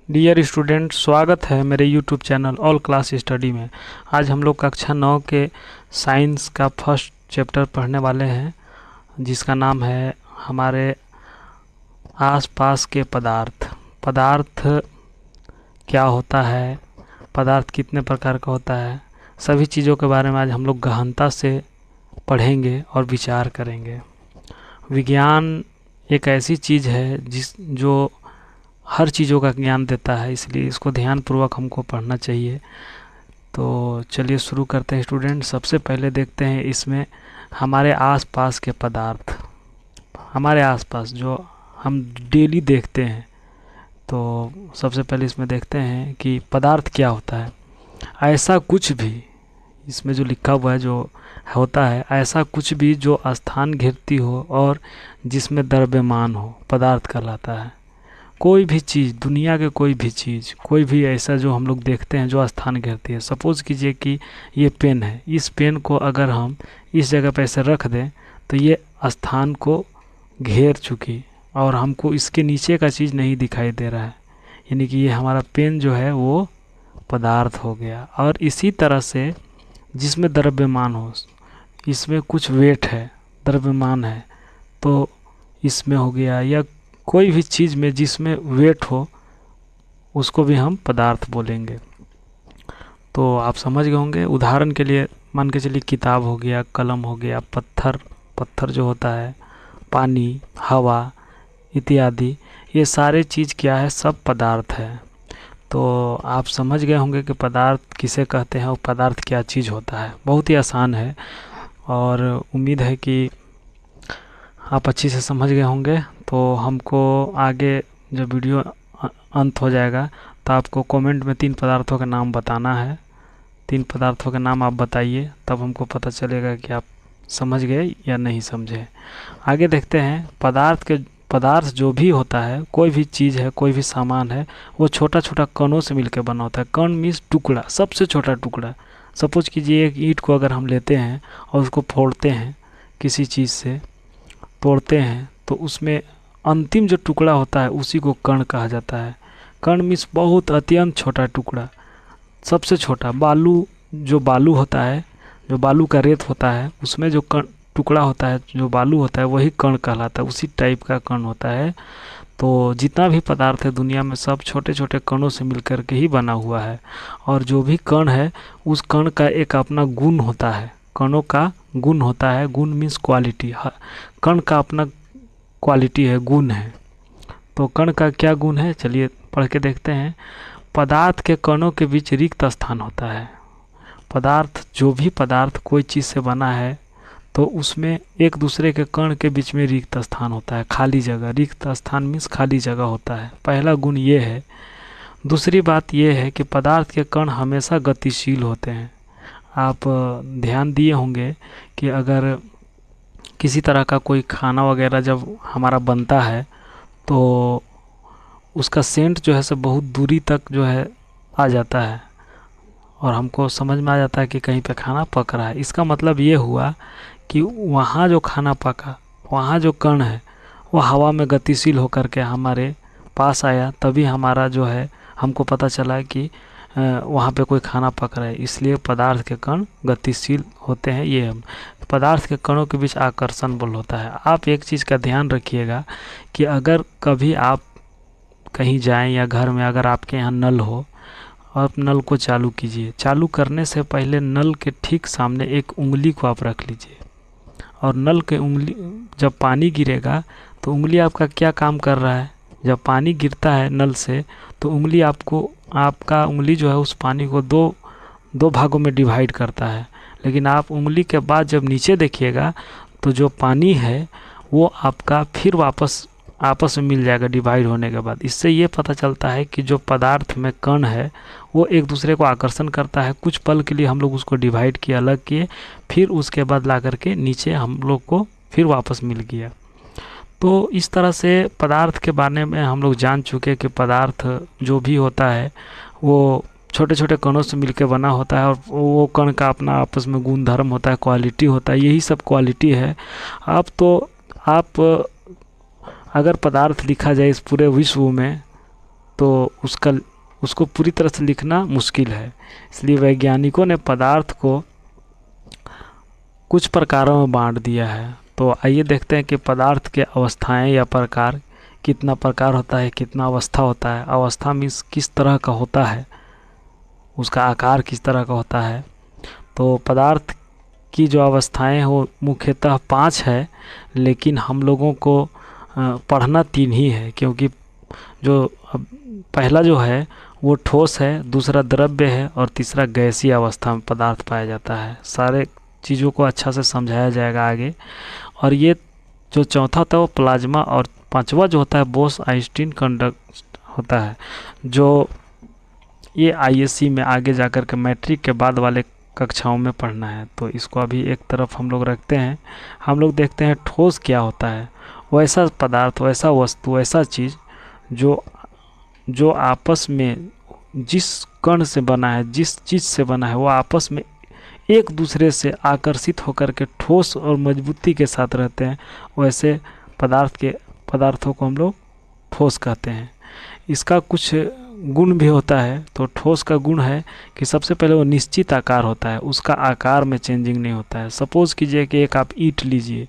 Dear student, स्वागत है मेरे YouTube channel all class study में। आज हम लोग कक्षा 9 के साइंस का फर्स्ट चैप्टर पढ़ने वाले हैं, जिसका नाम है हमारे आसपास के पदार्थ। पदार्थ क्या होता है, पदार्थ कितने प्रकार का होता है, सभी चीज़ों के बारे में आज हम लोग गहनता से पढ़ेंगे और विचार करेंगे। विज्ञान एक ऐसी चीज़ है जो हर चीज़ों का ज्ञान देता है, इसलिए इसको ध्यानपूर्वक हमको पढ़ना चाहिए। तो चलिए शुरू करते हैं स्टूडेंट। सबसे पहले देखते हैं इसमें हमारे आसपास के पदार्थ, हमारे आसपास जो हम डेली देखते हैं। तो सबसे पहले इसमें देखते हैं कि पदार्थ क्या होता है। ऐसा कुछ भी, इसमें जो लिखा हुआ है जो होता है, ऐसा कुछ भी जो स्थान घेरती हो और जिसमें द्रव्यमान हो, पदार्थ कहलाता है। कोई भी चीज़, दुनिया के कोई भी चीज़, कोई भी ऐसा जो हम लोग देखते हैं जो स्थान घेरती है। सपोज़ कीजिए कि ये पेन है, इस पेन को अगर हम इस जगह पे ऐसे रख दें तो ये स्थान को घेर चुकी और हमको इसके नीचे का चीज़ नहीं दिखाई दे रहा है, यानी कि ये हमारा पेन जो है वो पदार्थ हो गया। और इसी तरह से जिसमें द्रव्यमान हो, इसमें कुछ वेट है, द्रव्यमान है, तो इसमें हो गया। या कोई भी चीज़ में जिसमें वेट हो उसको भी हम पदार्थ बोलेंगे। तो आप समझ गए होंगे। उदाहरण के लिए मान के चलिए किताब हो गया, कलम हो गया, पत्थर जो होता है, पानी, हवा इत्यादि, ये सारे चीज़ क्या है, सब पदार्थ है। तो आप समझ गए होंगे कि पदार्थ किसे कहते हैं और पदार्थ क्या चीज़ होता है। बहुत ही आसान है और उम्मीद है कि आप अच्छी से समझ गए होंगे। तो हमको आगे जब वीडियो अंत हो जाएगा तो आपको कमेंट में 3 पदार्थों के नाम बताना है। 3 पदार्थों के नाम आप बताइए, तब हमको पता चलेगा कि आप समझ गए या नहीं समझे। आगे देखते हैं। पदार्थ जो भी होता है, कोई भी चीज़ है, कोई भी सामान है, वो छोटा छोटा कणों से मिलकर बना होता है। कण मीन्स टुकड़ा, सबसे छोटा टुकड़ा। सपोज कीजिए एक ईंट को अगर हम लेते हैं और उसको फोड़ते हैं, किसी चीज़ से तोड़ते हैं, तो उसमें अंतिम जो टुकड़ा होता है उसी को कण कहा जाता है। कण मीन्स बहुत अत्यंत छोटा टुकड़ा, सबसे छोटा। बालू होता है, जो बालू का रेत होता है, उसमें जो कण टुकड़ा होता है, जो बालू होता है, वही कण कहलाता है। उसी टाइप का कण होता है। तो जितना भी पदार्थ है दुनिया में, सब छोटे छोटे कणों से मिलकर के ही बना हुआ है। और जो भी कण है उस कण का एक अपना गुण होता है, कणों का गुण होता है। गुण मीन्स क्वालिटी। कण का अपना क्वालिटी है, गुण है। तो कण का क्या गुण है, चलिए पढ़ के देखते हैं। पदार्थ के कणों के बीच रिक्त स्थान होता है। पदार्थ, जो भी पदार्थ कोई चीज़ से बना है तो उसमें एक दूसरे के कण के बीच में रिक्त स्थान होता है, खाली जगह। रिक्त स्थान मीन्स खाली जगह होता है। पहला गुण ये है। दूसरी बात ये है कि पदार्थ के कण हमेशा गतिशील होते हैं। आप ध्यान दिए होंगे कि अगर किसी तरह का कोई खाना वगैरह जब हमारा बनता है तो उसका सेंट जो है सब बहुत दूरी तक जो है आ जाता है और हमको समझ में आ जाता है कि कहीं पे खाना पक रहा है। इसका मतलब ये हुआ कि वहाँ जो खाना पका, वहाँ जो कण है वो हवा में गतिशील होकर के हमारे पास आया, तभी हमारा जो है हमको पता चला कि वहाँ पे कोई खाना पक रहा है। इसलिए पदार्थ के कण गतिशील होते हैं। ये हम पदार्थ के कणों के बीच आकर्षण बल होता है। आप एक चीज़ का ध्यान रखिएगा कि अगर कभी आप कहीं जाएं या घर में अगर आपके यहाँ नल हो, आप नल को चालू कीजिए। चालू करने से पहले नल के ठीक सामने एक उंगली को आप रख लीजिए और नल के उंगली, जब पानी गिरेगा तो उंगली आपका क्या काम कर रहा है, जब पानी गिरता है नल से तो उंगली आपका उंगली जो है उस पानी को दो भागों में डिवाइड करता है। लेकिन आप उंगली के बाद जब नीचे देखिएगा तो जो पानी है वो आपका फिर वापस आपस में मिल जाएगा डिवाइड होने के बाद। इससे ये पता चलता है कि जो पदार्थ में कण है वो एक दूसरे को आकर्षण करता है। कुछ पल के लिए हम लोग उसको डिवाइड किए, अलग किए, फिर उसके बाद ला करके नीचे हम लोग को फिर वापस मिल गया। तो इस तरह से पदार्थ के बारे में हम लोग जान चुके कि पदार्थ जो भी होता है वो छोटे छोटे कणों से मिलकर बना होता है और वो कण का अपना आपस में गुण धर्म होता है, क्वालिटी होता है। यही सब क्वालिटी है। आप अगर पदार्थ लिखा जाए इस पूरे विश्व में तो उसको पूरी तरह से लिखना मुश्किल है। इसलिए वैज्ञानिकों ने पदार्थ को कुछ प्रकारों में बांट दिया है। तो आइए देखते हैं कि पदार्थ के अवस्थाएं या प्रकार, कितना प्रकार होता है, कितना अवस्था होता है। अवस्था मीन्स किस तरह का होता है, उसका आकार किस तरह का होता है। तो पदार्थ की जो अवस्थाएं हो मुख्यतः 5 है, लेकिन हम लोगों को पढ़ना 3 ही है, क्योंकि जो पहला जो है वो ठोस है, दूसरा द्रव्य है और तीसरा गैसीय अवस्था में पदार्थ पाया जाता है। सारे चीज़ों को अच्छा से समझाया जाएगा आगे। और ये जो चौथा होता है वो प्लाज्मा, और पांचवा जो होता है बोस आइंस्टीन कंडक्ट होता है, जो ये आईएससी में आगे जाकर के मैट्रिक के बाद वाले कक्षाओं में पढ़ना है। तो इसको अभी एक तरफ हम लोग रखते हैं। हम लोग देखते हैं ठोस क्या होता है। वैसा पदार्थ, वैसा वस्तु, ऐसा चीज़ जो आपस में जिस कण से बना है, जिस चीज़ से बना है, वो आपस में एक दूसरे से आकर्षित होकर के ठोस और मजबूती के साथ रहते हैं, वैसे पदार्थों को हम लोग ठोस कहते हैं। इसका कुछ गुण भी होता है। तो ठोस का गुण है कि सबसे पहले वो निश्चित आकार होता है, उसका आकार में चेंजिंग नहीं होता है। सपोज़ कीजिए कि एक आप ईंट लीजिए,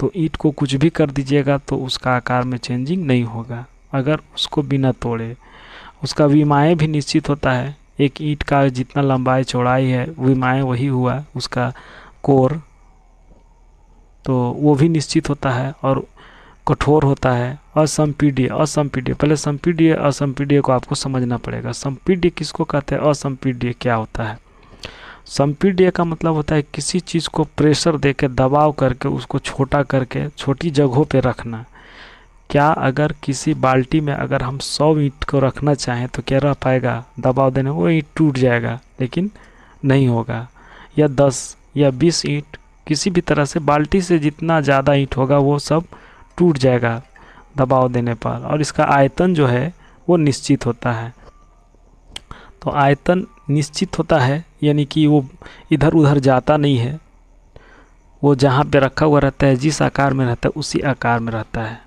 तो ईंट को कुछ भी कर दीजिएगा तो उसका आकार में चेंजिंग नहीं होगा अगर उसको बिना तोड़े। उसका विमाएँ भी निश्चित होता है, एक ईंट का जितना लंबाई चौड़ाई है विमाएँ वही हुआ उसका कोर, तो वो भी निश्चित होता है और कठोर होता है। असंपीड्य पहले संपीड्य असंपीड्य को आपको समझना पड़ेगा। संपीड्य किसको कहते हैं, असंपीड्य क्या होता है। संपीड्य का मतलब होता है किसी चीज़ को प्रेशर देके दबाव करके उसको छोटा करके छोटी जगहों पे रखना। क्या अगर किसी बाल्टी में अगर हम 100 ईंट को रखना चाहें तो क्या रह पाएगा, दबाव देने वो ईंट टूट जाएगा, लेकिन नहीं होगा। या 10 या 20 ईंट, किसी भी तरह से बाल्टी से जितना ज़्यादा ईंट होगा वो सब टूट जाएगा दबाव देने पर। और इसका आयतन जो है वो निश्चित होता है। तो आयतन निश्चित होता है यानी कि वो इधर उधर जाता नहीं है, वो जहाँ पे रखा हुआ रहता है, जिस आकार में रहता है उसी आकार में रहता है।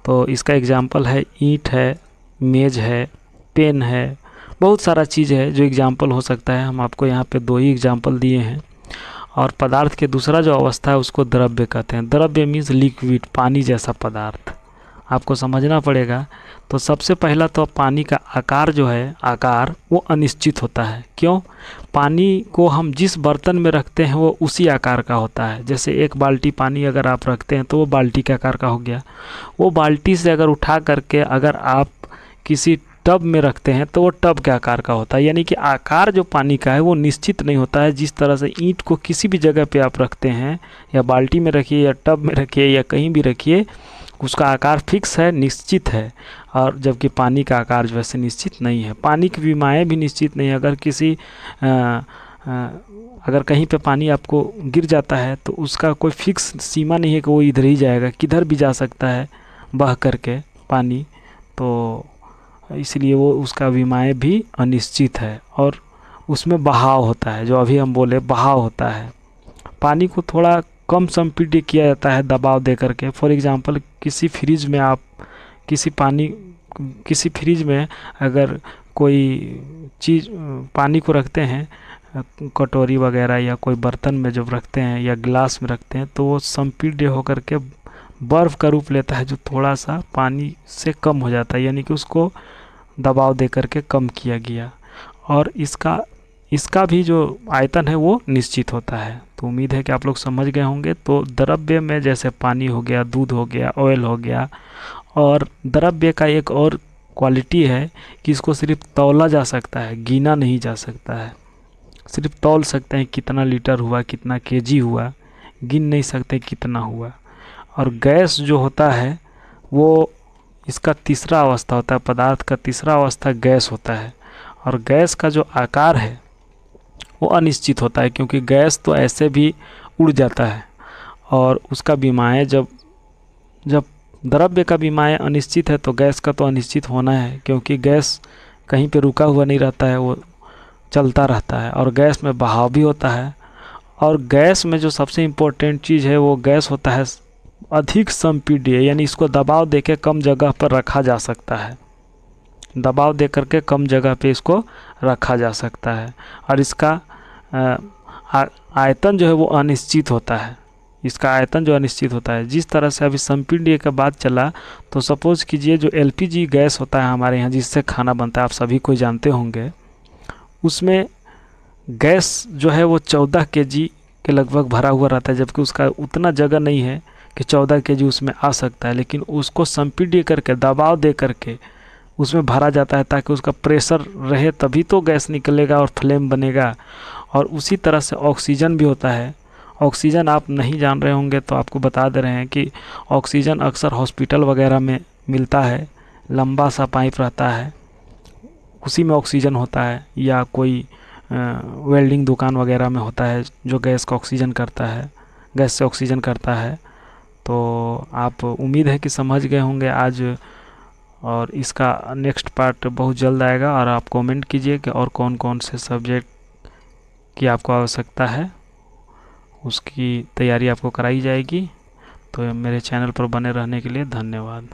तो इसका एग्जाम्पल है ईंट है, मेज है, पेन है, बहुत सारा चीज़ है जो एग्जाम्पल हो सकता है। हम आपको यहाँ पे 2 ही एग्जाम्पल दिए हैं। और पदार्थ के दूसरा जो अवस्था है उसको द्रव्य कहते हैं। द्रव्य मीन्स लिक्विड, पानी जैसा पदार्थ, आपको समझना पड़ेगा। तो सबसे पहला तो पानी का आकार जो है, आकार वो अनिश्चित होता है। क्यों? पानी को हम जिस बर्तन में रखते हैं वो उसी आकार का होता है। जैसे एक बाल्टी पानी अगर आप रखते हैं तो वो बाल्टी के आकार का हो गया। वो बाल्टी से अगर उठा करके अगर आप किसी टब में रखते हैं तो वो टब के आकार का होता है। यानी कि आकार जो पानी का है वो निश्चित नहीं होता है। जिस तरह से ईंट को किसी भी जगह पे आप रखते हैं, या बाल्टी में रखिए या टब में रखिए या कहीं भी रखिए, उसका आकार फिक्स है, निश्चित है। और जबकि पानी का आकार जो है निश्चित नहीं है। पानी की विमाएँ भी निश्चित नहीं है। अगर कहीं पे पानी आपको गिर जाता है तो उसका कोई फिक्स सीमा नहीं है कि वो इधर ही जाएगा, किधर भी जा सकता है बह करके पानी। तो इसलिए वो उसका विमाएँ भी अनिश्चित है और उसमें बहाव होता है, जो अभी हम बोले बहाव होता है। पानी को थोड़ा कम संपीड्य किया जाता है दबाव दे करके। फॉर एग्जांपल किसी फ्रिज में आप किसी फ्रिज में अगर कोई चीज़ पानी को रखते हैं, कटोरी वगैरह या कोई बर्तन में जब रखते हैं या गिलास में रखते हैं, तो वो संपीड्य होकर के बर्फ़ का रूप लेता है, जो थोड़ा सा पानी से कम हो जाता है, यानी कि उसको दबाव दे करके कम किया गया। और इसका भी जो आयतन है वो निश्चित होता है। तो उम्मीद है कि आप लोग समझ गए होंगे। तो द्रव्य में जैसे पानी हो गया, दूध हो गया, ऑयल हो गया। और द्रव्य का एक और क्वालिटी है कि इसको सिर्फ तौला जा सकता है, गिना नहीं जा सकता है। सिर्फ तौल सकते हैं कितना लीटर हुआ, कितना केजी हुआ, गिन नहीं सकते कितना हुआ। और गैस जो होता है वो इसका तीसरा अवस्था होता है, पदार्थ का तीसरा अवस्था गैस होता है। और गैस का जो आकार है वो अनिश्चित होता है, क्योंकि गैस तो ऐसे भी उड़ जाता है। और उसका विमाएँ जब द्रव्य का विमाएँ अनिश्चित है तो गैस का तो अनिश्चित होना है, क्योंकि गैस कहीं पे रुका हुआ नहीं रहता है, वो चलता रहता है। और गैस में बहाव भी होता है। और गैस में जो सबसे इम्पोर्टेंट चीज़ है वो गैस होता है अधिक संपीड्य, यानी इसको दबाव देके कम जगह पर रखा जा सकता है। दबाव दे करके कम जगह पे इसको रखा जा सकता है। और इसका आयतन जो है वो अनिश्चित होता है। इसका आयतन जो अनिश्चित होता है, जिस तरह से अभी संपीड्य का बात चला, तो सपोज कीजिए जो एलपीजी गैस होता है हमारे यहाँ जिससे खाना बनता है, आप सभी कोई जानते होंगे, उसमें गैस जो है वो 14 केजी के लगभग भरा हुआ रहता है, जबकि उसका उतना जगह नहीं है कि 14 केजी उसमें आ सकता है। लेकिन उसको संपीड्य करके दबाव दे करके उसमें भरा जाता है ताकि उसका प्रेशर रहे, तभी तो गैस निकलेगा और फ्लेम बनेगा। और उसी तरह से ऑक्सीजन भी होता है। ऑक्सीजन आप नहीं जान रहे होंगे तो आपको बता दे रहे हैं कि ऑक्सीजन अक्सर हॉस्पिटल वगैरह में मिलता है, लंबा सा पाइप रहता है, उसी में ऑक्सीजन होता है, या कोई वेल्डिंग दुकान वगैरह में होता है जो गैस का ऑक्सीजन करता है, गैस से ऑक्सीजन करता है। तो आप उम्मीद है कि समझ गए होंगे आज, और इसका नेक्स्ट पार्ट बहुत जल्द आएगा। और आप कमेंट कीजिए कि और कौन कौन से सब्जेक्ट की आपको आवश्यकता है, उसकी तैयारी आपको कराई जाएगी। तो मेरे चैनल पर बने रहने के लिए धन्यवाद।